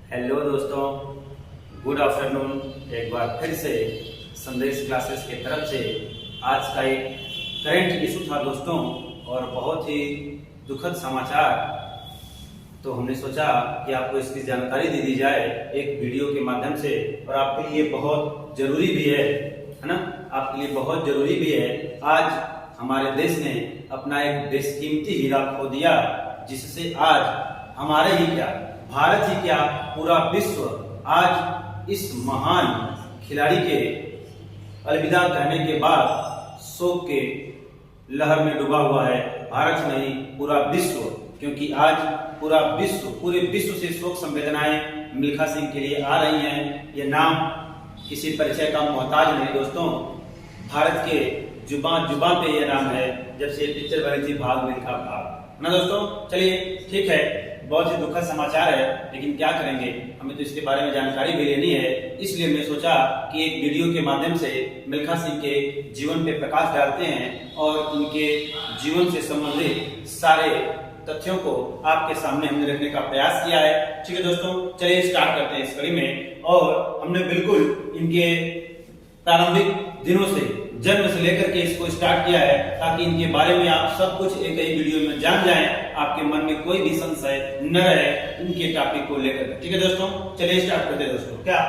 Hello दोस्तों, good afternoon. एक बार फिर से संदेश क्लासेस की तरफ से आज का एक करंट इशू था दोस्तों, और बहुत ही दुखद समाचार। तो हमने सोचा कि आपको इसकी जानकारी दे दी जाए एक वीडियो के माध्यम से, और आपके लिए बहुत जरूरी भी है ना, आपके लिए बहुत जरूरी भी है। आज हमारे देश ने अपना एक बेशकीमती हीरा खो दिया, जिससे आज हमारे ही क्या, भारत ही क्या, पूरा विश्व आज इस महान खिलाड़ी के अलविदा कहने के बाद शोक के लहर में डूबा हुआ है। भारत नहीं, पूरा विश्व, क्योंकि आज पूरा विश्व, पूरे विश्व से शोक संवेदनाएं मिल्खा सिंह के लिए आ रही हैं। ये नाम किसी परिचय का मोहताज नहीं दोस्तों, भारत के जुबान पे ये नाम है, जब से पिक्चर बनी थी भाग मिल्खा भाग ना दोस्तों। चलिए ठीक है, बहुत ही दुखद समाचार है, लेकिन क्या करेंगे, हमें तो इसके बारे में जानकारी भी लेनी है। इसलिए मैं सोचा कि एक वीडियो के माध्यम से मिल्खा सिंह के जीवन पे प्रकाश डालते हैं और उनके जीवन से संबंधित सारे तथ्यों को आपके सामने हमने रखने का प्रयास किया है। ठीक है दोस्तों, चलिए स्टार्ट करते हैं इस कड़ी में। और हमने बिल्कुल इनके प्रारंभिक दिनों से, जन्म से लेकर के इसको स्टार्ट किया है, ताकि इनके बारे में आप सब कुछ एक ही वीडियो में जान जाएं, आपके मन में कोई भी संशय न रहे इनके टॉपिक को लेकर। ठीक है दोस्तों, चलिए स्टार्ट करते हैं दोस्तों। क्या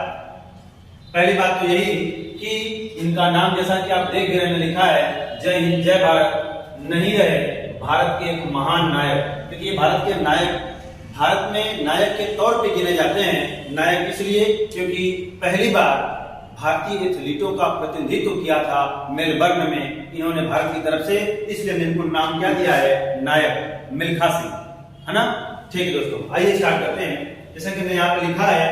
पहली बात तो यही कि इनका नाम, जैसा कि आप देख रहे हैं, लिखा है जय हिंद जय भारत, नहीं रहे भारत के एक महान नायक, क्योंकि ये भारत के नायक, भारत में नायक के तौर पे गिने जाते हैं। नायक इसलिए क्योंकि पहली बार भारतीय एथलीटों का प्रतिनिधित्व किया था मेलबर्न में इन्होंने भारत की तरफ से, इसलिए इनको नाम क्या दिया है, नायक मिल्खा सिंह, है ना। ठीक है दोस्तों, आइए स्टार्ट करते हैं। जैसा कि यहाँ पे लिखा है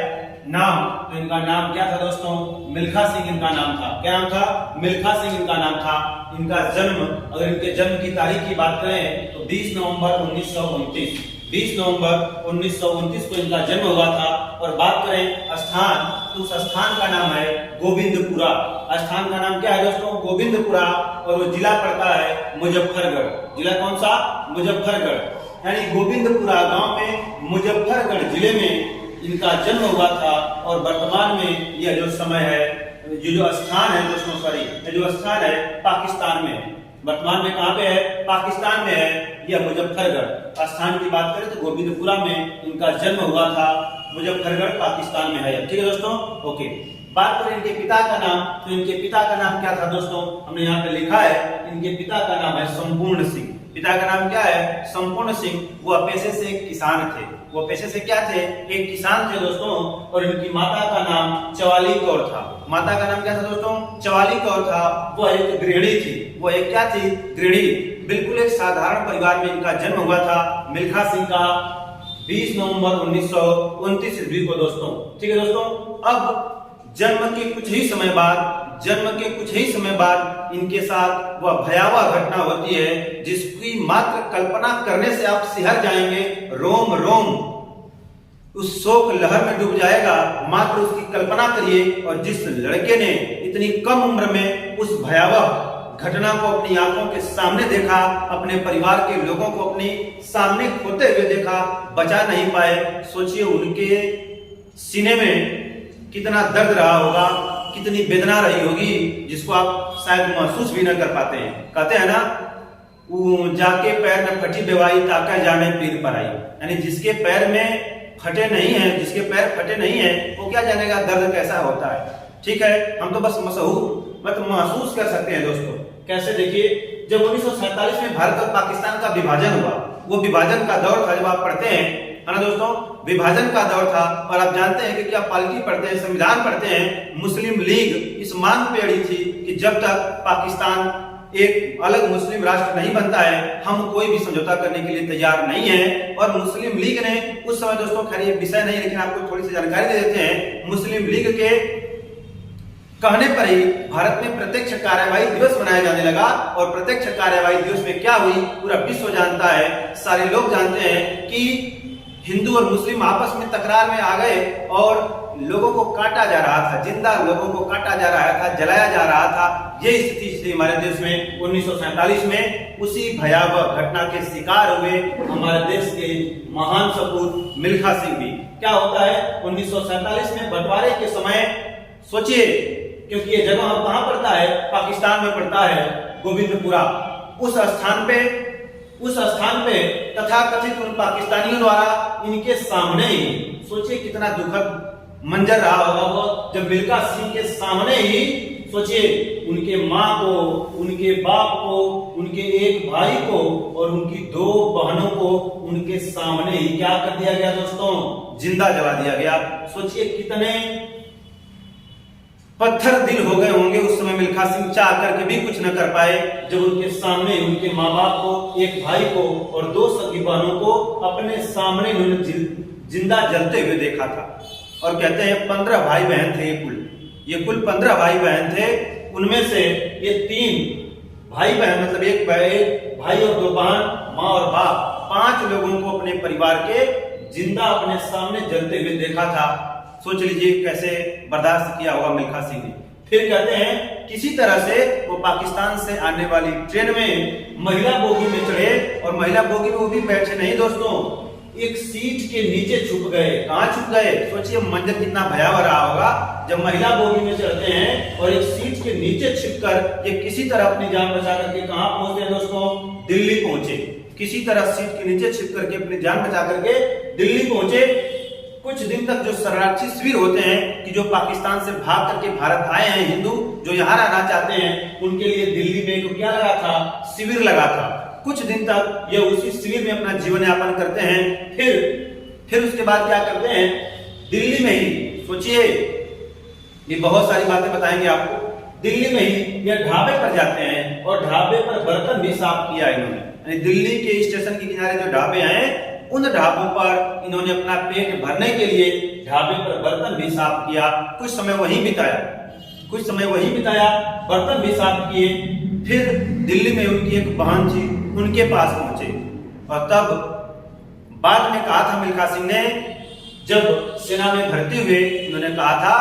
नाम, तो इनका नाम क्या था दोस्तों, मिल्खा सिंह इनका नाम था। क्या नाम था, मिल्खा सिंह इनका नाम था। इनका जन्म, अगर इनके जन्म की तारीख की बात करें तो 20 नवंबर 1929, 20 नवंबर 1929 को इनका जन्म हुआ था। और बात करें स्थान, तो उस स्थान का नाम है गोविंदपुरा। स्थान का नाम क्या है दोस्तों, गोविंदपुरा, और वो जिला पड़ता है मुजफ्फरगढ़। जिला कौन सा, मुजफ्फरगढ़, यानी गोविंदपुरा गांव में मुजफ्फरगढ़ जिले में इनका जन्म हुआ था। और वर्तमान में यह जो समय है, जो स्थान है दोस्तों, सॉरी, ये जो स्थान है पाकिस्तान में, वर्तमान में कहाँ पे है, पाकिस्तान में है यह मुजफ्फरगढ़। स्थान की बात करें तो गोविंदपुरा में इनका जन्म हुआ था, मुजफ्फरगढ़ पाकिस्तान में है। ठीक है दोस्तों, ओके। बात करें इनके पिता का नाम, तो इनके पिता का नाम क्या था दोस्तों, हमने यहाँ पे लिखा है इनके पिता का नाम है संपूर्ण सिंह। पिता का नाम क्या है, संपूर्ण सिंह। वह पेशे से एक किसान थे, वो पेशे से क्या थे, एक किसान थे दोस्तों। और इनकी माता का नाम चवाली कौर था। माता का नाम क्या था दोस्तों, चवाली कौर था। वह एक गृहिणी थी, वो एक क्या थी, गृहिणी। बिल्कुल एक साधारण परिवार में इनका जन्म हुआ था मिल्खा सिंह का 20 नवंबर 1929 ईस्वी को दोस्तों। ठीक है दोस्तों, अब जन्म के कुछ ही समय बाद इनके साथ वह भयावह घटना होती है, जिसकी मात्र कल्पना करने से आप सिहर जाएंगे, रोम रोम उस शोक लहर में डूब जाएगा। मात्र उसकी कल्पना करिए। और जिस लड़के ने इतनी कम उम्र में उस भयावह घटना को अपनी आंखों के सामने देखा, अपने परिवार के लोगों को अपने सामने खोते हुए देखा, बचा नहीं पाए। सोचिए उनके सीने में कितना दर्द रहा होगा, कितनी वेदना रही होगी, जिसको आप शायद महसूस भी न कर पाते हैं। कहते हैं ना, जाके पैर में फटी बेवाई ताका जाने पीर पर आई, यानी जिसके पैर में फटे नहीं है, जिसके पैर फटे नहीं है, वो क्या जानेगा दर्द कैसा होता है। ठीक है, हम तो बस महसूस कर सकते हैं दोस्तों। कैसे, देखिए, जब 1947 में भारत और पाकिस्तान का विभाजन हुआ, वो विभाजन का दौर था, जब आप पढ़ते हैं, है ना दोस्तों, विभाजन का दौर था। और आप जानते हैं कि क्या पॉलिटी पढ़ते हैं, संविधान पढ़ते हैं, मुस्लिम लीग इस मांग पे अड़ी थी कि जब तक पाकिस्तान एक अलग मुस्लिम राष्ट्र नहीं बनता है, हम कोई भी समझौता करने के लिए तैयार नहीं है। और मुस्लिम लीग ने उस समय दोस्तों, खैर ये विषय नहीं, लेकिन आपको थोड़ी सी जानकारी दे देते हैं। मुस्लिम लीग के कहने पर ही भारत में प्रत्यक्ष कार्यवाही दिवस मनाया जाने लगा। और प्रत्यक्ष कार्यवाही दिवस में क्या हुई, पूरा विश्व जानता है, सारे लोग जानते हैं कि हिंदू और मुस्लिम आपस में तकरार में आ गए और लोगों को काटा जा रहा था, जिंदा लोगों को काटा जा रहा था, जलाया जा रहा था। ये स्थिति थी हमारे देश में 1947 में। उसी भयावह घटना के शिकार हुए हमारे देश के महान सपूत मिल्खा सिंह भी। क्या होता है 1947 में बंटवारे के समय, सोचिए, क्योंकि ये जगह अब कहां पड़ता है, पाकिस्तान में पड़ता है, गोविंदपुरा। उस स्थान पे तथाकथित उन पाकिस्तानियों द्वारा इनके सामने ही, सोचिए कितना दुखद मंजर रहा होगा वो, जब मिल्खा सिंह के सामने ही, सोचिए, उनके माँ को, उनके बाप को, उनके एक भाई को और उनकी 2 बहनों को उनके सामने ही क्या कर दिया गया दोस्तों, जिंदा जला दिया गया। सोचिए कितने पत्थर दिल हो गए होंगे उस समय। मिल्खा सिंह चाह करके भी कुछ न कर पाए जब उनके सामने उनके माँ बाप को, एक भाई को और 2 सगी बहनों को अपने सामने उन्होंने जिंदा जलते हुए देखा था। और कहते हैं 15 भाई बहन थे ये कुल 15 भाई बहन थे। उनमें से ये 3 भाई बहन, मतलब एक भाई और 2 बहन, माँ और बाप, 5 लोगों को अपने परिवार के जिंदा अपने सामने जलते हुए देखा था। सोच लीजिए कैसे बर्दाश्त किया होगा मिल्खा सिंह ने। फिर कहते हैं किसी तरह से वो पाकिस्तान से आने वाली ट्रेन में महिला बोगी में चढ़े और महिला बोगी में वो भी बैठे नहीं दोस्तों, एक सीट के नीचे छुप गए। कहां छुप गए? सोचिए मंजर कितना भयावह रहा होगा जब महिला बोगी में चढ़ते हैं और एक सीट के नीचे छिपकर ये किसी तरह अपनी जान बचा करके कहां पहुंचते हैं दोस्तों? दिल्ली पहुंचे। किसी तरह सीट के नीचे छिप करके अपनी जान बचा करके दिल्ली पहुंचे। कुछ दिन तक जो शरणार्थी शिविर होते हैं कि जो पाकिस्तान से भाग करके भारत आए हैं हिंदू, जो यहाँ रहना चाहते हैं, उनके लिए दिल्ली में एक क्या लगा था? शिविर लगा था। कुछ दिन तक ये उसी शिविर में अपना जीवन यापन करते हैं। फिर उसके बाद क्या करते हैं? दिल्ली में ही, सोचिए, ये बहुत सारी बातें बताएंगे आपको। दिल्ली में ही ये ढाबे पर जाते हैं और ढाबे पर बर्तन भी साफ किया इन्होंने। दिल्ली के स्टेशन के किनारे जो ढाबे हैं, उन ढाबों पर इन्होंने अपना पेट भरने के लिए ढाबे पर बर्तन भी साफ किया। कुछ समय वहीं बिताया, बर्तन भी साफ किए। फिर दिल्ली में उनकी एक बहन थी, उनके पास पहुंचे और तब बाद में कहा था मिल्खा सिंह ने, जब सेना में भर्ती हुए, उन्होंने कहा था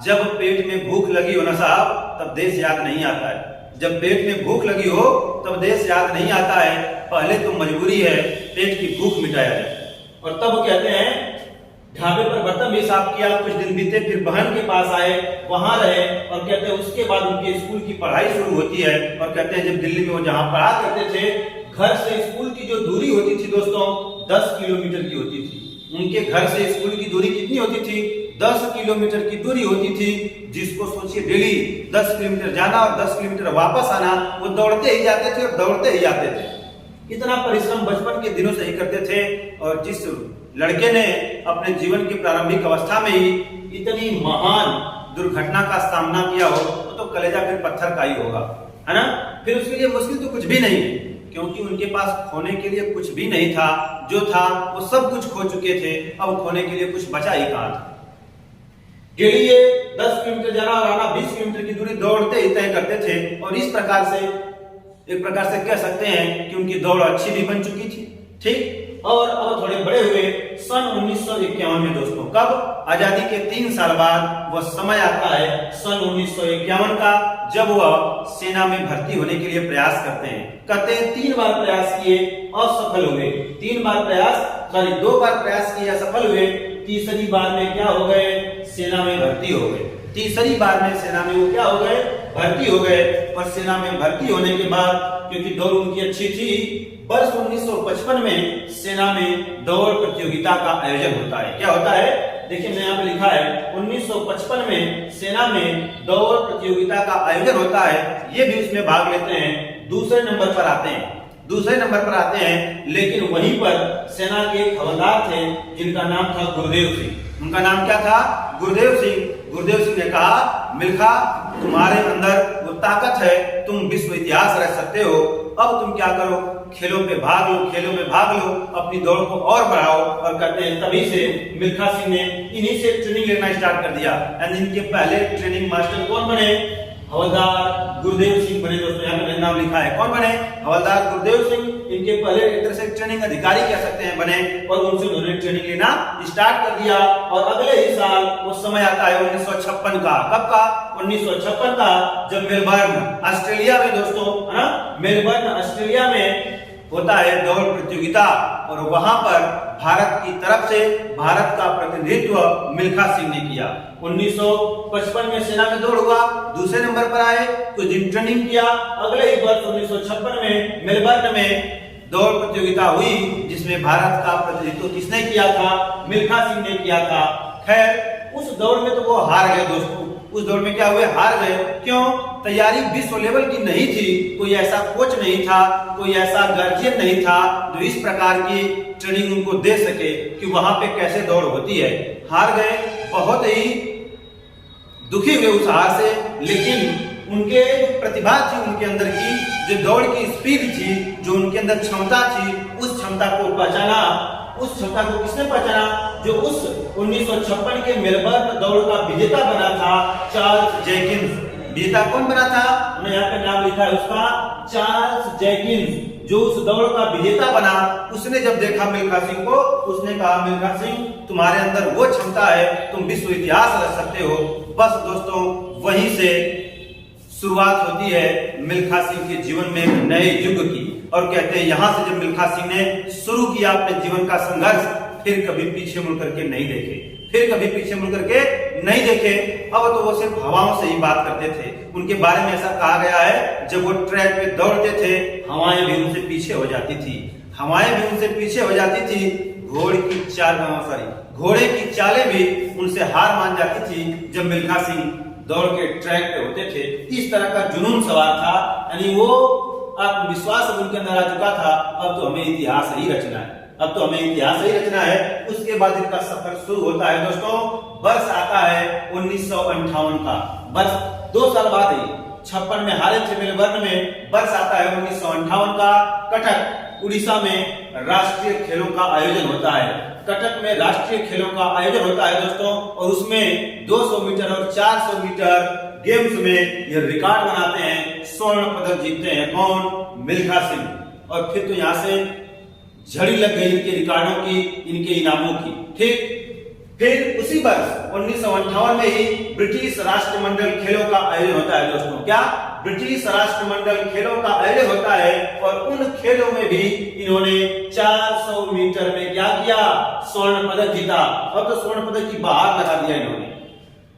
जब पेट में भूख लगी हो ना साहब, तब देश याद नहीं आता है। जब पेट में भूख लगी हो तब देश याद नहीं आता है, पहले तो मजबूरी है पेट की भूख मिटाया जाए। और तब कहते हैं ढाबे पर बर्तन भी साफ किया। कुछ दिन बीते, फिर बहन के पास आए, वहां रहे और कहते हैं उसके बाद उनके स्कूल की पढ़ाई शुरू होती है। और कहते हैं जब दिल्ली में वो जहां पढ़ा करते थे, घर से स्कूल की जो दूरी होती थी दोस्तों 10 किलोमीटर की होती थी। उनके घर से स्कूल की दूरी कितनी होती थी? 10 किलोमीटर की दूरी होती थी, जिसको सोचिए डेली 10 किलोमीटर जाना और 10 किलोमीटर वापस आना। वो दौड़ते ही जाते थे और दौड़ते ही आते थे। इतना परिश्रम बचपन के दिनों से ही करते थे। और जिस लड़के ने अपने जीवन की प्रारंभिक अवस्था में ही इतनी महान दुर्घटना का सामना किया हो, तो कलेजा फिर पत्थर का ही होगा, है ना। फिर उसके लिए मुश्किल तो कुछ भी नहीं, क्योंकि उनके पास खोने के लिए कुछ भी नहीं था। जो था वो सब कुछ खो चुके थे, अब खोने के लिए कुछ बचा ही कहां था। डेली ये 10 किलोमीटर जाना और आना, 20 किलोमीटर की दूरी दौड़ते ही तय करते थे। और इस प्रकार से एक प्रकार से कह सकते हैं कि उनकी दौड़ अच्छी भी बन चुकी थी, ठीक। और अब थोड़े बड़े हुए सन 1951 में दोस्तों, कब? आजादी के 3 साल बाद वह समय आता है सन 1951 का, जब वह सेना में भर्ती होने के लिए प्रयास करते हैं। 3 बार प्रयास किए, असफल हुए। 2 बार प्रयास किए, असफल हुए। तीसरी बार में क्या हो गए? सेना में भर्ती हो गए। तीसरी बार में सेना में वो क्या हो गए? भर्ती हो गए। और सेना में भर्ती होने के बाद, क्योंकि दौड़ उनकी अच्छी थी, वर्ष 1955 में सेना में दौड़ प्रतियोगिता का आयोजन होता है। क्या होता है? देखिए मैं यहाँ पे लिखा है 1955 में सेना में दौड़ प्रतियोगिता का आयोजन होता है। ये भी उसमें भाग लेते हैं, दूसरे नंबर पर आते हैं। लेकिन वहीं पर सेना के एक हवलदार थे जिनका नाम था गुरुदेव सिंह। उनका नाम क्या था? गुरुदेव सिंह ने कहा, मिल्खा, तुम्हारे अंदर वो ताकत है, तुम विश्व इतिहास रच सकते हो। अब तुम क्या करो? खेलों में भाग लो, अपनी दौड़ को और बढ़ाओ। और कहते हैं तभी से मिल्खा सिंह ने इन्हीं से ट्रेनिंग लेना स्टार्ट कर दिया। इनके पहले ट्रेनिंग मास्टर कौन बने? हवलदार गुरुदेव सिंह बने। दोस्तों यहाँ पे नाम लिखा है, कौन बने? हवलदार गुरुदेव सिंह। इनके पहले एक तरह से ट्रेनिंग अधिकारी कह सकते हैं बने, और उनसे उन्होंने ट्रेनिंग लेना स्टार्ट कर दिया। और अगले ही साल वो समय आता है 1956 का। कब का? 1956 का, जब मेलबर्न ऑस्ट्रेलिया में दोस्तों, है ना, मेलबर्न ऑस्ट्रेलिया में होता है दौड़ प्रतियोगिता, और वहां पर भारत की तरफ से भारत का प्रतिनिधित्व मिल्खा सिंह ने किया। 1955 में सेना में दौड़ हुआ, दूसरे नंबर पर आए, कुछ दिन ट्रेनिंग किया। अगले ही वर्ष 1956 में मेलबर्न में दौड़ प्रतियोगिता हुई, जिसमें भारत का प्रतिनिधित्व किसने किया था? मिल्खा सिंह ने किया था। खैर उस दौड़ में तो वो हार गए दोस्तों। उस दौड़ में क्या हुए? हार गए। क्यों? तैयारी विश्व लेवल की नहीं थी, कोई ऐसा कोच नहीं था, कोई ऐसा गार्जियन नहीं था जो इस प्रकार की ट्रेनिंग उनको दे सके कि वहां पे कैसे दौड़ होती है। हार गए, बहुत ही दुखी हुए उस हार से, लेकिन उनके प्रतिभा थी उनके अंदर की, जो दौड़ की स्पीड थी, जो उनके अंदर क्षमता थी, उस क्षमता को पहचाना। उस क्षमता को किसने पहचाना? जो उस 1956 के मेलबर्न दौड़ का विजेता बना था, चार्ल्स जैकिंस। विजेता कौन बना था? हमने यहाँ पे नाम लिखा है उसका, चार्ल्स जैकिंस, जो उस दौड़ का विजेता बना। उसने जब देखा मिल्खा सिंह को, उसने कहा, मिल्खा सिंह, तुम्हारे अंदर वो क्षमता है, तुम विश्व इतिहास रच सकते हो। बस दोस्तों, वहीं से शुरुआत होती है मिल्खा सिंह के जीवन में एक नए युग की। और कहते हैं यहां से जब मिल्खा सिंह ने शुरू किया अपने जीवन का संघर्ष, फिर कभी पीछे मुड़ करके नहीं देखे, फिर कभी पीछे मुड़ करके नहीं देखे। अब तो वो सिर्फ हवाओं से ही बात करते थे। उनके बारे में ऐसा कहा गया है, जब वो ट्रैक पे दौड़ते थे, हवाएं भी उनसे पीछे हो जाती थी, हवाएं भी उनसे पीछे हो जाती थी। घोड़े की चालें भी उनसे हार मान जाती थी जब मिल्खा सिंह दौड़ के ट्रैक पे होते थे। इस तरह का जुनून सवार था, यानी वो आत्मविश्वास उनके अंदर आ चुका था। अब तो हमें इतिहास ही रचना है, अब तो हमें इतिहास ही रचना है। उसके बाद इनका सफर शुरू होता है दोस्तों। वर्ष आता है 1958 का, वर्ष 2 साल बाद ही 56 में हारे थे मेलबर्न में। वर्ष आता है 1958 का। कटक उड़ीसा में राष्ट्रीय खेलों का आयोजन होता है। कटक में राष्ट्रीय खेलों का आयोजन होता है दोस्तों, और उसमें 200 मीटर और 400 मीटर गेम्स में ये रिकॉर्ड बनाते हैं, स्वर्ण पदक जीतते हैं। कौन? मिल्खा सिंह। और फिर तो यहां से झड़ी लग गई इनके रिकॉर्डों की, इनके इनामों की। ठीक, फिर उसी वर्ष 1958 में ही ब्रिटिश राष्ट्रमंडल खेलों का आयोजन होता है दोस्तों। क्या? ब्रिटिश राष्ट्रमंडल खेलों का आयोजन होता है, और उन खेलों में भी इन्होंने 400 मीटर में क्या किया? स्वर्ण पदक जीता। अब तो स्वर्ण पदक की बहार लगा दिया इन्होंने।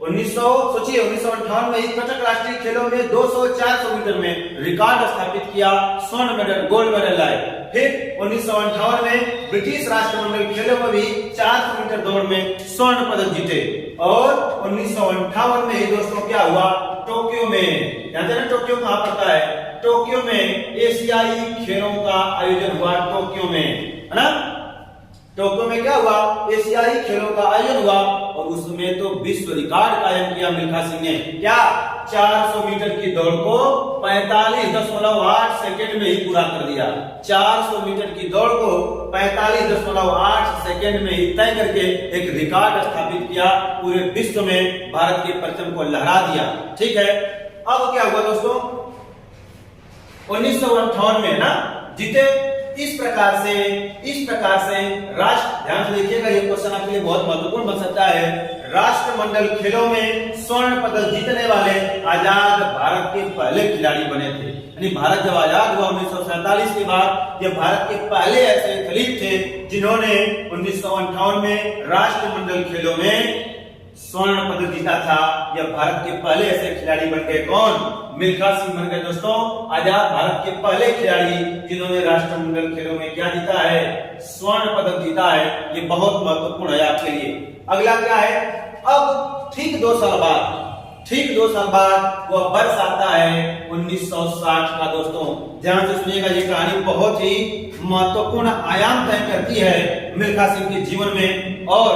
1958 में ही कटक राष्ट्रीय खेलों में 200-400 मीटर में रिकॉर्ड स्थापित किया, स्वर्ण मेडल, गोल्ड मेडल लाए। फिर 1958 में ब्रिटिश राष्ट्रमंडल खेलों में भी 400 मीटर दौड़ में स्वर्ण पदक जीते। और 1958 में ही दोस्तों क्या हुआ? टोक्यो में, जानते हैं टोक्यो कहां पड़ता है? टोक्यो में एशियाई खेलों का आयोजन हुआ, टोक्यो में, है ना। टोक्यो में क्या हुआ? एशियाई खेलों का आयोजन हुआ, और उसमें तो विश्व रिकॉर्ड कायम किया मिल्खा सिंह ने। क्या? 400 मीटर की दौड़ को 45.8 सेकंड में ही पूरा कर दिया। 400 मीटर की दौड़ को 45.8 सेकंड में ही तय करके एक रिकॉर्ड स्थापित किया, पूरे विश्व में भारत के परचम को लहरा दिया। ठीक है, अब क्या हुआ दोस्तों? 1958 में ना जीते। इस प्रकार से राष्ट्र, ध्यान से देखिएगा, ये क्वेश्चन आपके लिए बहुत महत्वपूर्ण बन सकता है। राष्ट्रमंडल खेलों में स्वर्ण पदक जीतने वाले आजाद भारत के पहले खिलाड़ी बने थे। यानी भारत जब आजाद हुआ 1947 के बाद, ये भारत के पहले ऐसे एथलीट थे जिन्होंने 1958 में राष्ट्रमंडल खेलों में स्वर्ण पदक जीता था। यह भारत के पहले ऐसे खिलाड़ी बन गए। कौन? मिल्खा सिंह बन गए दोस्तों, आजाद भारत के पहले खिलाड़ी जिन्होंने राष्ट्रमंडल खेलों में क्या जीता है? स्वर्ण पदक जीता है। ये बहुत महत्वपूर्ण है आपके लिए। अगला क्या है? अब ठीक 2 साल बाद वह वर्ष आता है 1960 का दोस्तों। ध्यान से सुनिएगा, ये कहानी बहुत ही महत्वपूर्ण आयाम तय करती है मिल्खा सिंह के जीवन में और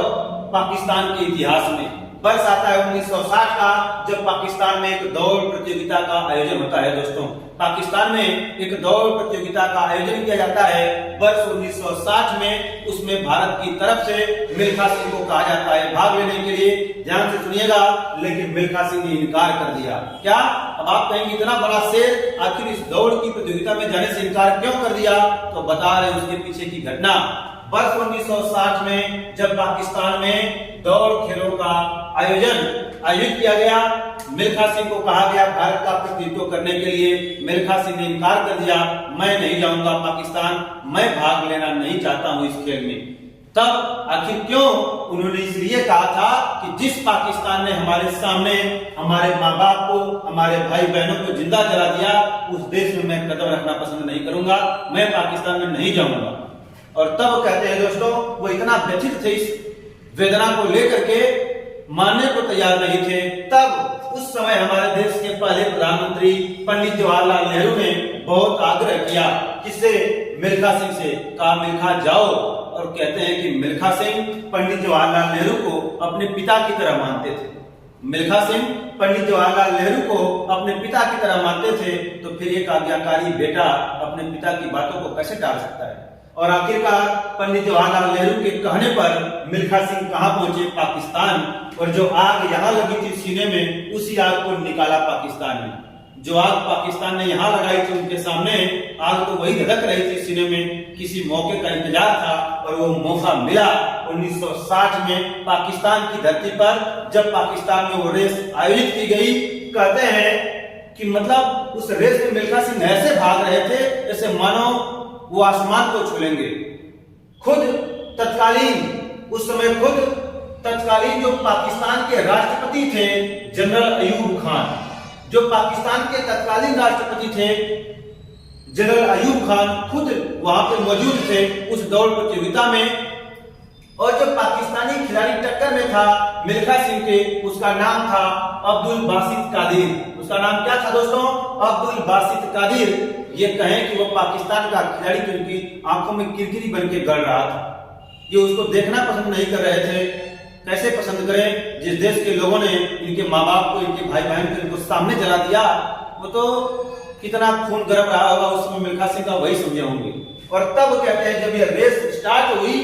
पाकिस्तान के इतिहास में। वर्ष आता है 1960 का, जब पाकिस्तान में एक दौड़ प्रतियोगिता का आयोजन होता है। दोस्तों, पाकिस्तान में एक दौड़ प्रतियोगिता का आयोजन किया जाता है वर्ष 1960 में। उसमें भारत की तरफ से मिल्खा सिंह को कहा जाता है भाग लेने के लिए। ध्यान से सुनिएगा, लेकिन मिल्खा सिंह ने इनकार कर दिया। क्या? अब आप कहेंगे इतना बड़ा शेर आखिर इस दौड़ की प्रतियोगिता में जाने से इनकार क्यों कर दिया? तो बता रहे हैं उसके पीछे की घटना। वर्ष 1960 में जब पाकिस्तान में दौड़ खेलों का आयोजित किया गया, मिल्खा सिंह को कहा गया भारत का प्रतिनिधित्व करने के लिए। मिल्खा सिंह ने इनकार कर दिया, मैं नहीं जाऊंगा पाकिस्तान, मैं भाग लेना नहीं चाहता हूं इस खेल में। तब आखिर क्यों? उन्होंने इसलिए कहा था कि जिस पाकिस्तान ने हमारे सामने हमारे माँ बाप को, हमारे भाई बहनों को जिंदा जला दिया, उस देश में मैं कदम रखना पसंद नहीं करूंगा, मैं पाकिस्तान में नहीं जाऊंगा। और तब कहते हैं दोस्तों, वो इतना व्यथित थे इस वेदना को लेकर के, मानने को तैयार नहीं थे। तब उस समय हमारे देश के पहले प्रधानमंत्री पंडित जवाहरलाल नेहरू ने बहुत आग्रह किया, किससे? मिल्खा सिंह से। कहा मिल्खा जाओ। और कहते हैं कि मिल्खा सिंह पंडित जवाहरलाल नेहरू को अपने पिता की तरह मानते थे। मिल्खा सिंह पंडित जवाहरलाल नेहरू को अपने पिता की तरह मानते थे। तो फिर एक आज्ञाकारी बेटा अपने पिता की बातों को कैसे टाल सकता है? और आखिरकार पंडित जवाहरलाल नेहरू के कहने पर मिल्खा सिंह कहां पहुंचे? पाकिस्तान। और जो आग यहां लगी थी सीने में, उसी आग को निकाला पाकिस्तान में। जो आग पाकिस्तान ने यहां लगाई थी उनके सामने, आग तो वही धधक रही थी सीने में। किसी मौके का इंतजार था और वो मौका मिला 1960 में पाकिस्तान की धरती पर, जब पाकिस्तान में वो रेस आयोजित की गई। कहते हैं कि मतलब उस रेस में मिल्खा सिंह ऐसे भाग रहे थे जैसे मानो वो आसमान को छू लेंगे। खुद तत्कालीन, उस समय खुद तत्कालीन जो पाकिस्तान के राष्ट्रपति थे जनरल अयूब खान, जो पाकिस्तान के तत्कालीन राष्ट्रपति थे जनरल अयूब खान, खुद वहां पे मौजूद थे उस दौड़ प्रतियोगिता में। और जब पाकिस्तानी खिलाड़ी टक्कर में था मिल्खा सिंह के, उसका नाम था अब्दुल बासित कादिर। उसका नाम क्या था दोस्तों? अब्दुल बासित कादिर। ये कहें कि वो पाकिस्तान का खिलाड़ी तो उनकी आंखों में किरकिरी बन के गड़ रहा था। ये उसको देखना पसंद नहीं कर रहे थे। कैसे पसंद करें जिस देश के लोगों ने इनके माँ बाप को, इनके भाई बहन को इनको सामने जला दिया? वो तो कितना खून गर्म रहा होगा उस समय मिल्खा सिंह का, वही समझे होंगे। और तब कहते हैं जब ये रेस स्टार्ट हुई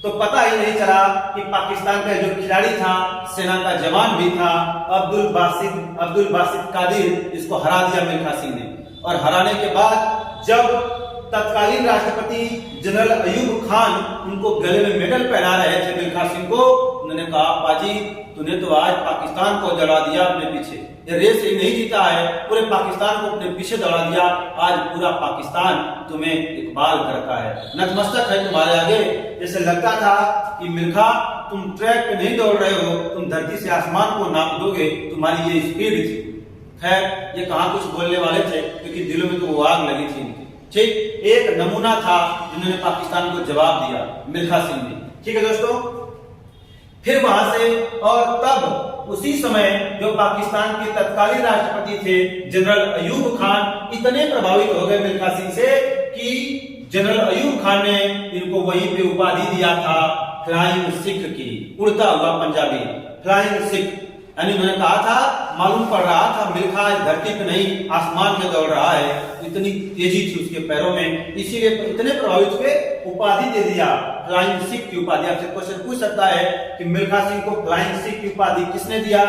तो पता ही नहीं चला कि पाकिस्तान का जो खिलाड़ी था, सेना का जवान भी था, अब्दुल बासित कादिर, इसको हरा दिया मिल्खा सिंह ने। और हराने के बाद जब तत्कालीन राष्ट्रपति जनरल अयूब खान उनको गले में मेडल पहना रहे थे मिल्खा सिंह को, उन्होंने कहा पाजी तूने तो आज पाकिस्तान को दौड़ा दिया अपने पीछे। ये रेस ही नहीं जीता है, पूरे पाकिस्तान को अपने पीछे दौड़ा दिया। आज पूरा पाकिस्तान तुम्हें इकबाल करता है, नतमस्तक है तुम्हारे आगे। जैसे लगता था कि मिल्खा तुम ट्रैक पे नहीं दौड़ रहे हो, तुम धरती से आसमान को नाप दोगे, तुम्हारी ये स्पीड थी। खैर, ये कहां कुछ बोलने वाले थे, क्योंकि दिलों में तो वो आग लगी थी इनकी। ठीक, एक नमूना था जिन्होंने पाकिस्तान को जवाब दिया, मिल्खा सिंह ने। ठीक है दोस्तों, फिर वहां से और तब उसी समय जो पाकिस्तान के तत्कालीन राष्ट्रपति थे जनरल अयूब खान, इतने प्रभावित हो गए मिल्खा सिंह से कि जनरल अयूब खान ने इनको वहीं पे उपाधि दिया था फ्लाइंग सिख की, उड़ता हुआ पंजाबी, फ्लाइंग सिख। यानी मैंने कहा था, मालूम पड़ रहा था मिल्खा धरती पे नहीं आसमान में दौड़ रहा है, इतनी तेजी थी उसके पैरों में, इसीलिए इतने प्रभावित हुए, उपाधि दे दिया फ्लाइंग सिख की उपाधि। आपसे क्वेश्चन पूछ सकता है कि मिल्खा सिंह को फ्लाइंग सिख की उपाधि किसने दिया?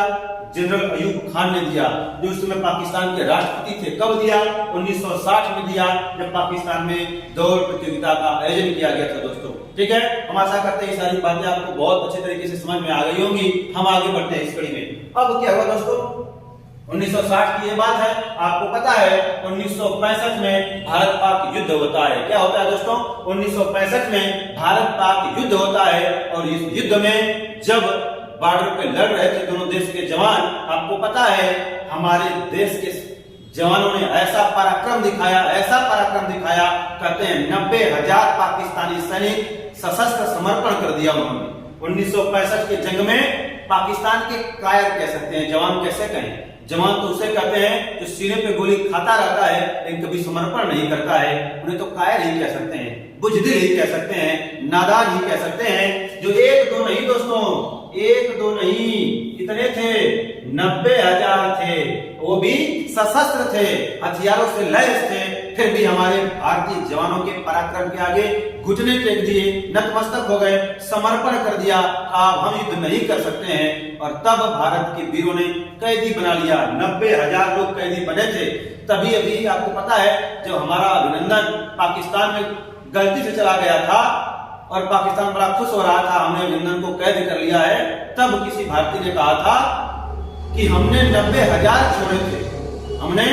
जनरल अयूब खान ने दिया, जो उस समय पाकिस्तान के राष्ट्रपति थे। कब दिया? 1960 में दिया, जब पाकिस्तान में दौड़ प्रतियोगिता का आयोजन किया गया था दोस्तों। ठीक है, हम आशा करते हैं ये सारी बातें आपको बहुत अच्छे तरीके से समझ में आ गई होंगी। हम आगे बढ़ते हैं इस कड़ी में। अब क्या हुआ दोस्तों? 1960 की ये बात है, आपको पता है 1965 में भारत पाक युद्ध होता है। क्या होता है दोस्तों? 1965 में भारत पाक युद्ध होता है। और इस युद्ध में जब बॉर्डर पे लड़ रहे थे दोनों देश के जवान, आपको पता है हमारे देश के जवानों ने ऐसा पराक्रम दिखाया, कहते हैं 90,000 पाकिस्तानी सैनिक सशस्त्र समर्पण कर दिया उन्होंने। 1965 के जंग में पाकिस्तान के कायर कह सकते हैं, जवान कैसे कहें? जवान तो उसे कहते हैं जो सीने पे गोली खाता रहता है लेकिन कभी समर्पण नहीं करता है, उन्हें तो कायर ही कह सकते हैं, बुजदिल ही कह सकते हैं, नादान ही कह सकते हैं, जो एक दो नहीं दोस्तों एक दो नहीं, कितने थे? 90,000 थे। वो भी सशस्त्र थे, हथियारों से लैस थे। फिर भी हमारे भारतीय जवानों के पराक्रम के आगे घुटने टेक दिए, नतमस्तक हो गए, समर्पण कर दिया। अब हम युद्ध नहीं कर सकते हैं। और तब भारत के वीरों ने कैदी बना लिया। 90,000 लोग कैदी बने थे। तभी अभी आपको पता है जब हमारा अभिनंदन पाकिस्तान में गलती से चला गया था और पाकिस्तान बड़ा खुश हो रहा था, हमने अभिनंदन को कैद कर लिया है, तब किसी भारतीय ने कहा था कि हमने 90,000 छोड़े थे, हमने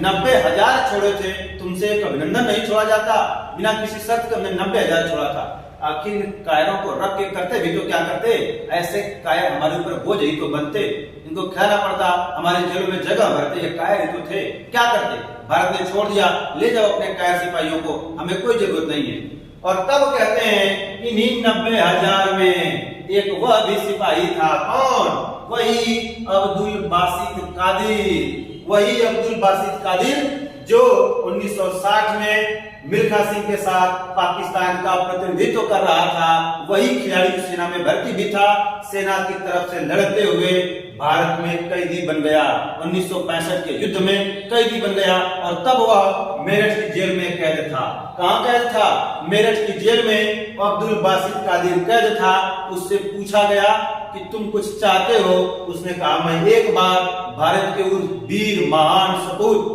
90,000 छोड़े थे, तुमसे एक अभिनंदन नहीं छोड़ा जाता। बिना किसी शर्त के हमने 90,000 छोड़ा था। आखिर कायरों को रख के करते भी तो क्या करते? ऐसे कायर हमारे ऊपर बोझ ही तो बनते, इनको खाना पड़ता, हमारे जेलों में जगह भरते। ये कायर ही तो थे, क्या करते? भारत ने छोड़ दिया, ले जाओ अपने कायर सिपाहियों को, हमें कोई जरूरत नहीं है। और तब कहते हैं इन्हीं 90,000 में एक वह भी सिपाही था। कौन? वही अब्दुल बासित कादिर। वही अब्दुल बासित कादिर जो 1960 में मिल्खा सिंह के साथ पाकिस्तान का प्रतिनिधित्व कर रहा था। वही खिलाड़ी सेना में भर्ती भी था। सेना की तरफ से लड़ते हुए भारत में कैदी बन गया। 1965 के युद्ध में कैदी बन गया और तब वह मेरठ की जेल में कैद था। कहाँ कैद था? मेरठ की जेल में अब्दुल बासित कादिर कैद था। उससे पूछा गया कि तुम कुछ चाहते हो? उसने कहा मैं एक बार भारत के उस वीर महान सपूत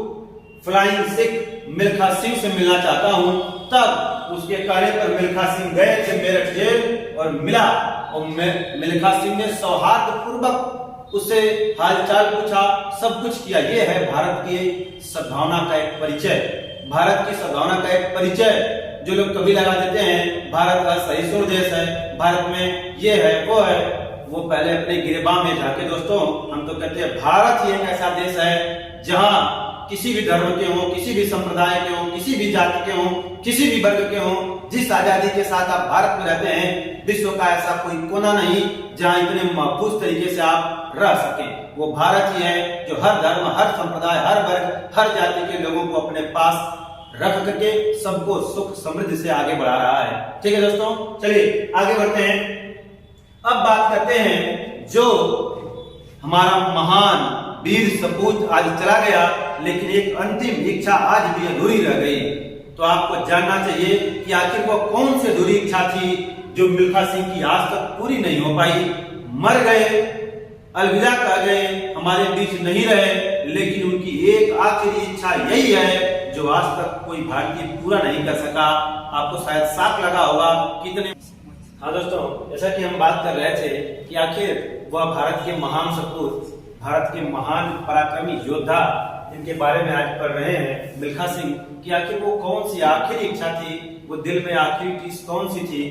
फ्लाइंग सिख मिल्खा सिंह से मिलना चाहता हूं। तब उसके कहने पर मिल्खा सिंह गए थे मेरठ जेल और मिला, और मिल्खा सिंह ने सौहार्द पूर्वक उससे हालचाल पूछा, सब कुछ किया। ये है भारत की सद्भावना का एक परिचय, भारत की सद्भावना का एक परिचय। जो लोग कभी लगा देते हैं भारत का सहिष्णु देश है, भारत में ये है वो है, वो पहले अपने गिरबान में जाके दोस्तों हम तो कहते हैं भारत ही एक ऐसा देश है जहां किसी भी धर्म के हो, किसी भी संप्रदाय के हो, किसी भी जाति के हो, किसी भी वर्ग के हो, जिस आजादी के साथ आप भारत में रहते हैं, विश्व का ऐसा कोई कोना नहीं जहां इतने महफूज तरीके से आप रह सकें। वो भारत ही है जो हर धर्म, हर संप्रदाय, हर वर्ग, हर जाति के लोगों को अपने पास रख करके सबको सुख समृद्धि से आगे बढ़ा रहा है। ठीक है दोस्तों, चलिए आगे बढ़ते हैं। अब बात करते हैं जो हमारा महान वीर सपूत आज चला गया, लेकिन एक अंतिम इच्छा आज भी अधूरी रह गई। तो आपको जानना चाहिए कि आखिर वो कौन सी अधूरी इच्छा थी जो मिल्खा सिंह की आज तक पूरी नहीं हो पाई। मर गए, अलविदा कह गए, हमारे बीच नहीं रहे, लेकिन उनकी एक आखिरी इच्छा यही है जो आज तक कोई भारतीय पूरा नहीं कर सका। आपको शायद शॉक लगा होगा कितने। हाँ दोस्तों, जैसा कि हम बात कर रहे थे कि आखिर वह भारत के महान सपूत, भारत के महान पराक्रमी योद्धा जिनके बारे में आज पढ़ रहे हैं, मिल्खा सिंह, कि आखिर वो कौन सी आखिरी इच्छा थी, वो दिल में आखिरी चीज कौन सी थी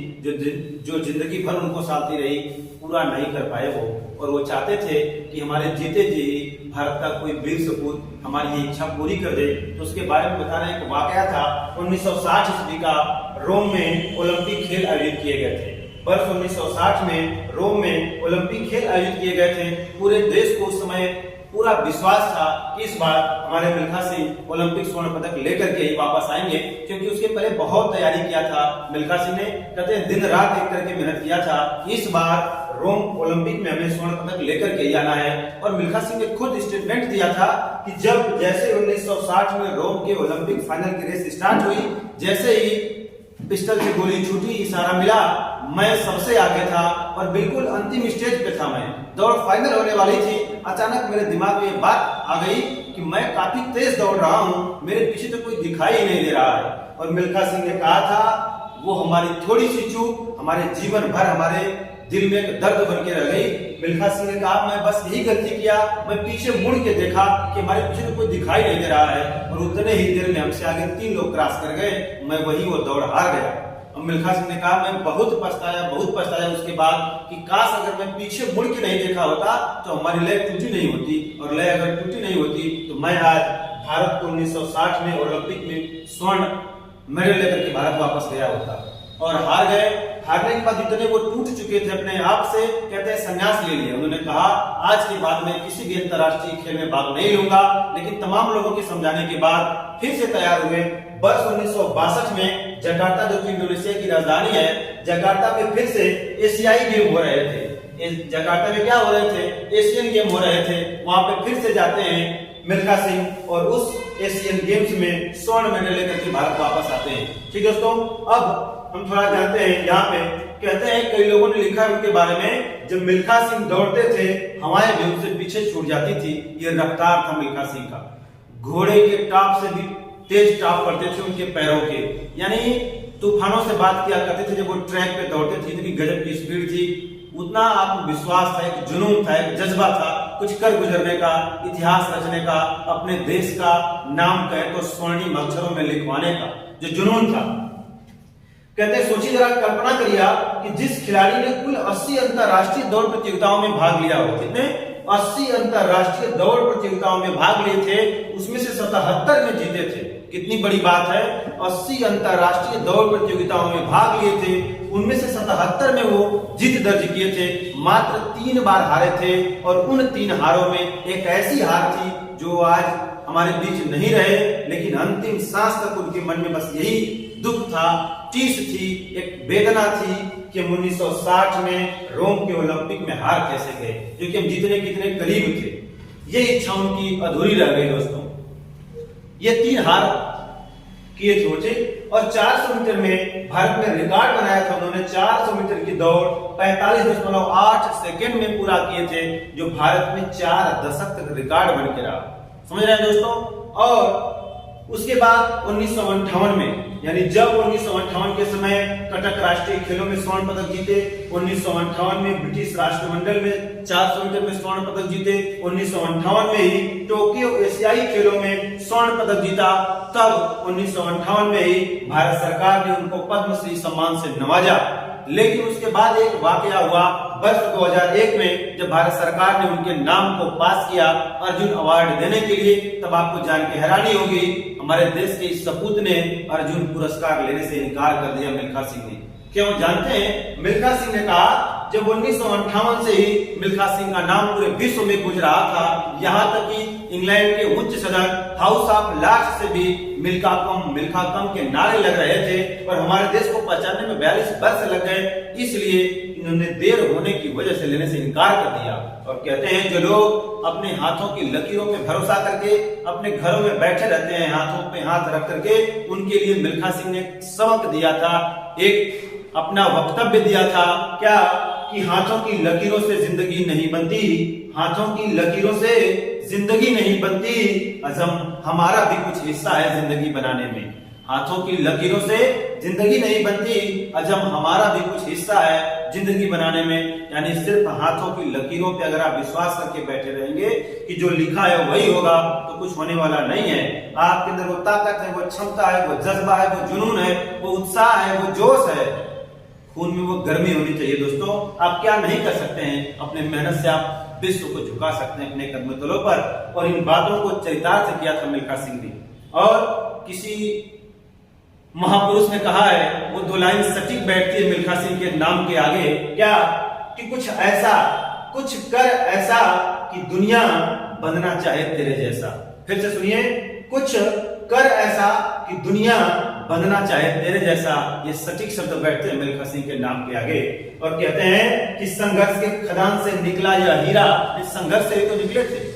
जो जिंदगी भर उनको साथी रही, पूरा नहीं कर पाए वो। और वो चाहते थे कि हमारे जीते जी भारत का कोई वीर सपूत हमारी ये इच्छा पूरी कर दे। तो उसके बारे में बताना एक वाकया था। 1960 ईस्वी का रोम में ओलंपिक खेल आयोजित किए गए थे। वर्ष 1960 में रोम में ओलंपिक खेल आयोजित किए गए थे। पूरे देश को उस समय पूरा विश्वास था कि इस बार हमारे मिल्खा सिंह ओलंपिक स्वर्ण पदक लेकर के ही वापस आएंगे, क्योंकि उसके पहले बहुत तैयारी किया था मिल्खा सिंह ने। कहते हैं दिन रात एक करके मेहनत किया था, इस बार रोम ओलंपिक में हमें स्वर्ण पदक लेकर के ही आना है। और मिल्खा सिंह ने खुद स्टेटमेंट दिया था कि जब जैसे 1960 में रोम के ओलंपिक फाइनल की रेस स्टार्ट हुई, जैसे ही पिस्टल से गोली छूटी, इशारा मिला, मैं सबसे आगे था और बिल्कुल अंतिम स्टेज पे था। मैं दौड़ फाइनल होने वाली थी, अचानक मेरे दिमाग में ये बात आ गई कि मैं काफी तेज दौड़ रहा हूँ, मेरे पीछे तो कोई दिखाई ही नहीं दे रहा है। और मिल्खा सिंह ने कहा था वो हमारी थोड़ी सी चूक हमारे जीवन भर हमारे दिल में एक दर्द बन के रह गई। मिल्खा सिंह ने कहा मैं बस यही गलती किया, मैं पीछे मुड़ के देखा कि हमारे पीछे तो कोई दिखाई नहीं दे रहा है, और उतने ही देर में हमसे आगे 3 लोग क्रॉस कर गए, मैं वही वो दौड़ हार गया। अब मिल्खा सिंह ने कहा मैं बहुत पछताया उसके बाद कि काश अगर मैं पीछे मुड़ के नहीं देखा होता तो हमारी लय टूटी नहीं होती, और लय अगर टूटी नहीं होती तो मैं आज भारत को 1960 में ओलंपिक में स्वर्ण मेडल लेकर के भारत वापस गया होता। और हार गए। हारने के बाद इतने वो टूट चुके थे अपने आप से, कहते हैं संन्यास ले लिया। उन्होंने कहा आज के बाद मैं किसी भी अंतर्राष्ट्रीय खेल में भाग नहीं लूंगा, लेकिन तमाम लोगों के समझाने के बाद फिर से तैयार हुए। वर्ष 1962 में जकार्ता, जो कि इंडोनेशिया की राजधानी है, जकार्ता में फिर से एशियाई गेम हो रहे थे। जकार्ता में क्या हो रहे थे, एशियन गेम हो रहे थे, वहां पे फिर से जाते हैं मिल्खा सिंह और उस एशियन गेम्स में स्वर्ण मेडल लेकर के भारत वापस आते हैं। ठीक है दोस्तों, अब हम थोड़ा जानते हैं, यहाँ पे कहते हैं कई लोगों ने लिखा है उनके बारे में, जब मिल्खा सिंह दौड़ते थे हवाएं भी उनसे पीछे छूट जाती थी। ये रफ्तार था मिल्खा सिंह का, घोड़े के टाप से भी तेज टाप पड़ते थे उनके पैरों के, यानी तूफानों से बात किया करते थे जब वो ट्रैक पे दौड़ते थे, इतनी गजब की स्पीड थी, उतना आत्मविश्वास था, एक जुनून था, एक जज्बा था कुछ कर गुजरने का, इतिहास रचने का, अपने देश का नाम कहे तो स्वर्णिम अक्षरों में लिखवाने का जो जुनून था। कहते हैं सोचिए जरा, कल्पना करिए कि जिस खिलाड़ी ने कुल 80 अंतरराष्ट्रीय दौड़ प्रतियोगिताओं में भाग लिया हो, कितने 80 अंतरराष्ट्रीय दौड़ प्रतियोगिताओं में भाग लिए थे, उसमें से 77 में जीते थे। कितनी बड़ी बात है, 80 अंतरराष्ट्रीय दौड़ प्रतियोगिताओं में भाग लिए थे, उनमें से 77 में वो जीत दर्ज किए थे, मात्र 3 बार हारे थे और उन 3 हारों में एक ऐसी हार थी जो आज हमारे बीच नहीं रहे, लेकिन अंतिम सांस तक उनके मन में बस यही दुख था, टीस थी, एक वेदना थी कि 1960 में रोम के ओलंपिक में हार कैसे गए, क्योंकि हम जीतने कितने करीब थे। ये इच्छा उनकी अधूरी रह गई दोस्तों। ये 3 हार किए थे और 400 मीटर में भारत ने रिकॉर्ड बनाया था, उन्होंने 400 मीटर की दौड़ 45.8 सेकंड में पूरा किए थे, जो भारत में 4 दशक तक रिकॉर्ड बन के रहा। समझ रहे हैं दोस्तों। और उसके बाद 1958 में, यानी जब 1958 के समय कटक राष्ट्रीय खेलों में स्वर्ण पदक जीते, 1958 में ब्रिटिश राष्ट्रमंडल में 400 मीटर में स्वर्ण पदक जीते, 1958 में ही टोक्यो एशियाई खेलों में स्वर्ण पदक जीता, तब 1958 में ही भारत सरकार ने उनको पद्मश्री सम्मान से नवाजा। लेकिन उसके बाद एक वाकया हुआ वर्ष 2001 में, जब भारत सरकार ने उनके नाम को पास किया अर्जुन अवार्ड देने के लिए, तब आपको जान के हैरानी होगी हमारे देश के इस सपूत ने अर्जुन पुरस्कार लेने से इनकार कर दिया मिल्खा सिंह ने। क्यों जानते हैं? मिल्खा सिंह ने कहा जब 1958 से ही मिल्खा सिंह का नाम पूरे विश्व में गूंज रहा था, यहाँ तक कि इंग्लैंड के उच्च सदन हाउस ऑफ लॉर्ड्स से भी मिल्खा कम के नारे लग रहे थे, और हमारे देश को पहचानने में 42 वर्ष लग गए, इसलिए इन्होंने देर होने की वजह से लेने से इनकार कर दिया। और कहते हैं जो लोग अपने हाथों की लकीरों पे भरोसा करके अपने घरों में बैठे रहते हैं, हाथों पे हाथ रख करके, उनके लिए मिल्खा सिंह ने सबक दिया था, एक अपना वक्तव्य दिया था, क्या कि हाथों की लकीरों से जिंदगी नहीं बनती, हाथों की लकीरों से जिंदगी नहीं बनती, अजम हमारा भी कुछ हिस्सा है जिंदगी बनाने में। हाथों की लकीरों से जिंदगी नहीं बनती, अजम हमारा भी कुछ हिस्सा है जिंदगी बनाने में। यानी सिर्फ हाथों की लकीरों पे अगर आप विश्वास करके बैठे रहेंगे कि जो लिखा है वही होगा, तो कुछ होने वाला नहीं है। आपके अंदर वो ताकत है, वो क्षमता है, वो जज्बा है, वो जुनून है, वो उत्साह है, वो जोश है, खून में वो गर्मी होनी चाहिए दोस्तों। आप क्या नहीं कर सकते हैं, अपने मेहनत से आप विश्व को झुका सकते हैं अपने कदम तलों पर। और इन बातों को चरितार्थ किया था मिल्खा सिंह ने। और किसी महापुरुष ने कहा है, वो 2 लाइन सटीक बैठती है मिल्खा सिंह के नाम के आगे, क्या कि कुछ ऐसा, कुछ कर ऐसा कि दुनिया बनना चाहे तेरे जैसा। फिर से सुनिए, कुछ कर ऐसा कि दुनिया बनना चाहे तेरे जैसा। ये सटीक शब्द बैठते हैं मिल्खा सिंह के नाम के आगे। और कहते हैं कि संघर्ष के खदान से निकला यह हीरा, इस संघर्ष से तो निकले थे।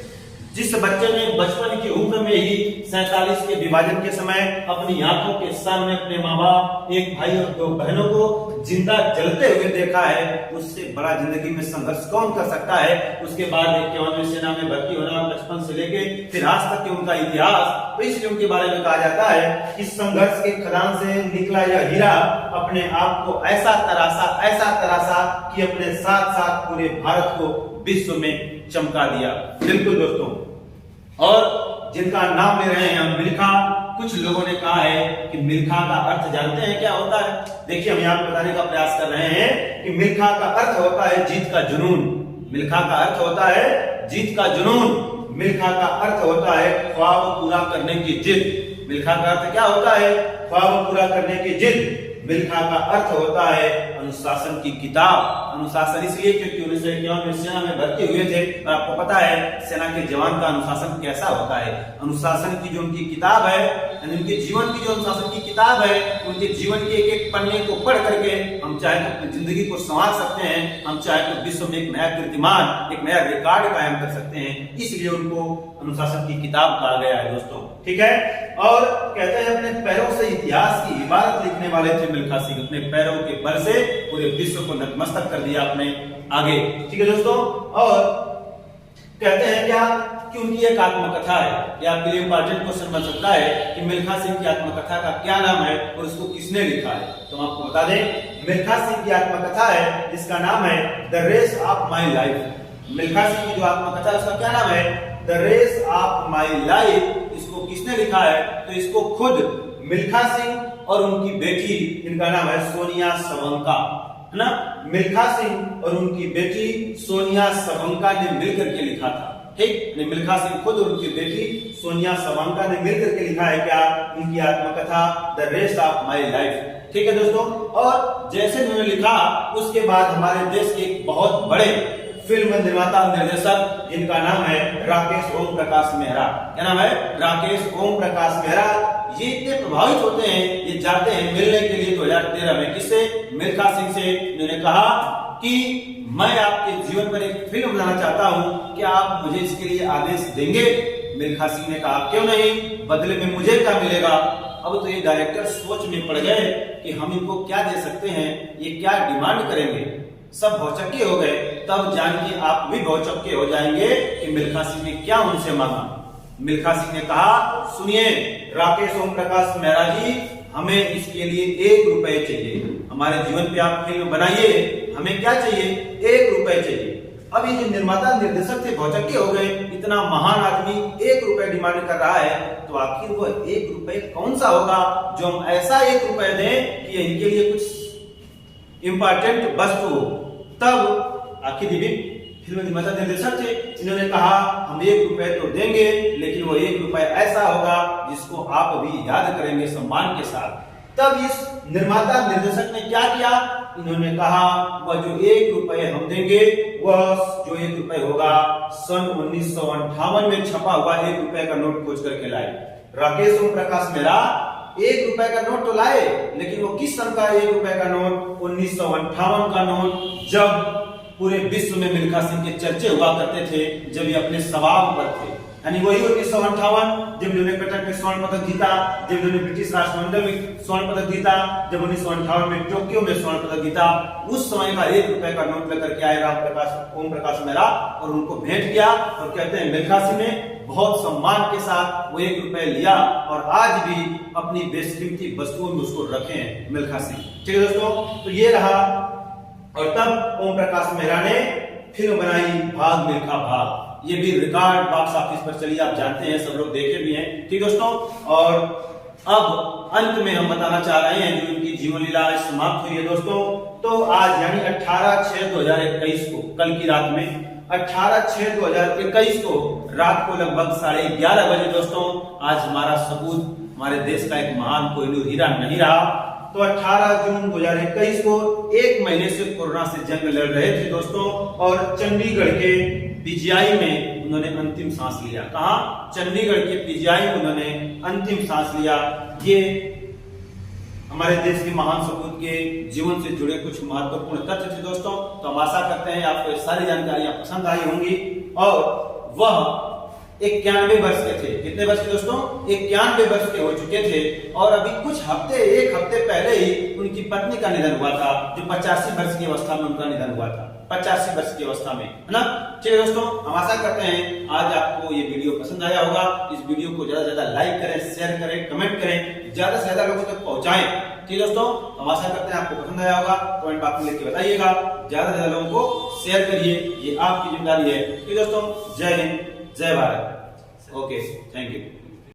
जिस बच्चे ने बचपन की उम्र में ही 47 के विभाजन के समय अपनी आंखों के सामने अपने माँ बाप, एक भाई और 2 बहनों को जिंदा जलते हुए देखा है, उससे बड़ा जिंदगी में संघर्ष कौन कर सकता है। उसके बाद 51वें सेना में भर्ती होना, बचपन से लेके फिर आज तक के उनका इतिहास, तो इसलिए उनके बारे में कहा जाता है कि संघर्ष के खदान से निकला यह हीरा, अपने आप को ऐसा तरासा कि अपने साथ साथ पूरे भारत को विश्व में चमका दिया। बिल्कुल दोस्तों, और जिनका नाम ले रहे हैं हम मिल्खा, कुछ लोगों ने कहा है कि मिल्खा का अर्थ जानते हैं क्या होता है? देखिए हम यहाँ बताने का प्रयास कर रहे हैं कि मिल्खा का अर्थ होता है जीत का जुनून। मिल्खा का अर्थ होता है जीत का जुनून। मिल्खा का अर्थ होता है ख्वाब पूरा करने की जिद। मिल्खा का अर्थ क्या होता है? ख्वाब पूरा करने की जिद। मिल्खा का अर्थ होता है अनुशासन की किताब। अनुशासन इसलिए क्योंकि 1951 में सेना में भर्ती हुए थे, और आपको पता है सेना के जवान का अनुशासन कैसा होता है। अनुशासन की जो उनकी किताब है यानी उनके जीवन की जो अनुशासन की किताब है, उनके जीवन के एक एक पन्ने को पढ़ करके हम चाहे तो अपनी जिंदगी को संवार सकते हैं, हम चाहे तो विश्व में एक नया कीर्तिमान, एक नया रिकॉर्ड कायम कर सकते हैं। इसलिए उनको अनुशासन की किताब कहा गया है दोस्तों, ठीक है। और कहते हैं अपने पैरों से इतिहास की इबारत लिखने वाले थे मिल्खा सिंह। अपने पैरों के बल से पूरे विश्व को नतमस्तक कर दिया अपने आगे, ठीक है दोस्तों। और कहते हैं क्या कि उनकी एक आत्मकथा है। यह आपके लिए इंपॉर्टेंट क्वेश्चन बन सकता है कि मिल्खा सिंह की आत्मकथा का क्या नाम है और उसको किसने लिखा है। तो हम आपको बता दें, मिल्खा सिंह की आत्मकथा है जिसका नाम है the race of my life. Milkha Singh की जो आत्मकथा है उसका क्या नाम है, the race of my life. इसको किसने लिखा है, तो इसको खुद मिल्खा सिंह और उनकी बेटी, इनका नाम है सोनिया सबंका, है ना। मिल्खा सिंह और उनकी बेटी सोनिया सबंका ने मिलकर के लिखा था, ठीक। मिल्खा सिंह खुद और उनकी बेटी सोनिया सबंका ने मिलकर के लिखा है क्या, उनकी आत्मकथा the race of my life, ठीक है दोस्तों। और जैसे उन्होंने लिखा उसके बाद हमारे देश के एक बहुत बड़े फिल्म निर्माता निर्देशक जिनका नाम है राकेश ओम प्रकाश मेहरा, क्या नाम है, राकेश ओम प्रकाश मेहरा, ये इतने प्रभावित होते हैं, ये जाते हैं मिलने के लिए 2013 में किससे, मिल्खा सिंह से। इन्होंने कहा कि मैं आपके जीवन पर एक फिल्म बनाना चाहता हूं, क्या आप मुझे इसके लिए आदेश देंगे। मिल्खा सिंह ने कहा क्यों नहीं, बदले में मुझे क्या मिलेगा। अब तो ये डायरेक्टर सोच में पड़ गए कि हम इनको क्या दे सकते हैं, ये क्या डिमांड करेंगे, सब भौचक्के हो गए। तब जान के आप भी भौचक्के हो जाएंगे कि मिल्खा सिंह ने क्या उनसे मांगा। मिल्खा सिंह ने कहा सुनिए राकेश ओम प्रकाश मेहरा जी, हमें इसके लिए 1 रुपए चाहिए, हमारे जीवन पे आप फिल्म बनाइए, हमें क्या चाहिए, 1 रुपए चाहिए। अब ये जो निर्माता निर्देशक थे भौचक्के हो गए, इतना महान आदमी 1 रुपए डिमांड कर रहा है, तो आखिर वो 1 रुपए कौन सा होगा जो हम ऐसा 1 रुपए दें कि इनके लिए कुछ इंपॉर्टेंट वस्तु हो। तब आखिर ये भी फिल्म निर्माता निर्देशक थे, इन्होंने कहा हम 1 रुपए तो देंगे, लेकिन वो 1 रुपए ऐसा होगा जिसको आप अभी याद करेंगे सम्मान के साथ। तब इस निर्माता निर्देशक ने क्या किया, इन्होंने कहा वह जो 1 रुपए हम देंगे, वह जो 1 रुपए होगा सन 1958 में छपा हुआ 1 रुपए का नोट खोज करके लाए। राकेश ओम प्रकाश मेहरा 1 रुपए का नोट तो लाए, लेकिन वो किस सन का 1 रुपए का नोट, 1958 का नोट, जब पूरे विश्व में मिल्खा सिंह के चर्चे हुआ करते थे, जब ये अपने सवाब पर थे। यानी वही 1958 जब इन्होंने कटक में स्वर्ण पदक जीता, जब इन्होंने ब्रिटिश राष्ट्रमंडल में स्वर्ण पदक जीता, जब 1958 में टोक्यो में स्वर्ण पदक जीता, उस समय का 1 रुपए का नोट लेकर के आए ओम प्रकाश मेहरा और उनको भेंट किया। और कहते हैं मिल्खा सिंह ने बहुत सम्मान के साथ वो 1 रुपए लिया और आज भी अपनी बेशकीमती वस्तुओं में उसको रखे हैं मिल्खा सिंह, ठीक है दोस्तों। तो ये रहा। और तब ओम प्रकाश मेहरा ने फिल्म बनाई भाग मिल्खा भाग, ये भी रिकॉर्ड बॉक्स ऑफिस पर चली, आप जानते हैं, सब लोग देखे भी हैं, ठीक दोस्तों। और अब अंत में हम बताना चाह रहे हैं जो इनकी जीवन लीला समाप्त हुई है दोस्तों। तो आज यानी 18/6/2021 को, कल की रात में 18/6/2021 को रात को लगभग 11:30 बजे दोस्तों, आज हमारा सबूत, हमारे देश का एक महान कोहिनूर हीरा नहीं रहा। तो 18 जून 2021 को 1 महीने से कोरोना से जंग लड़ रहे थे दोस्तों, और चंडीगढ़ के पीजीआई में उन्होंने अंतिम सांस लिया। कहा, चंडीगढ़ के पीजीआई में उन्होंने अंतिम सांस लिया। ये हमारे देश के महान सपूत के जीवन से जुड़े कुछ महत्वपूर्ण तथ्य थे दोस्तों। तो हम आशा करते हैं आपको ये सारी जानकारियां पसंद आई होंगी। और वह 91 वर्ष के थे। कितने वर्ष के दोस्तों? 91 वर्ष के हो चुके थे। और अभी कुछ हफ्ते, 1 हफ्ते पहले ही उनकी पत्नी का निधन हुआ था, जो 85 वर्ष की अवस्था में उनका निधन हुआ था, 85 वर्ष की अवस्था में, है ना। ठीक है दोस्तों, हम आशा करते हैं आज आपको ये वीडियो पसंद आया होगा। इस वीडियो को ज्यादा से ज्यादा लाइक करें, शेयर करें, कमेंट करें, ज्यादा से ज्यादा लोगों तक पहुंचाएं। ठीक है दोस्तों, हम आशा करते हैं आपको पसंद आया होगा। कमेंट बॉक्स में लिख के बताइएगा, ज्यादा से ज्यादा लोगों को शेयर करिए, ये आपकी जिम्मेदारी है। ठीक है दोस्तों, जय हिंद, जय भारत। Okay, thank you.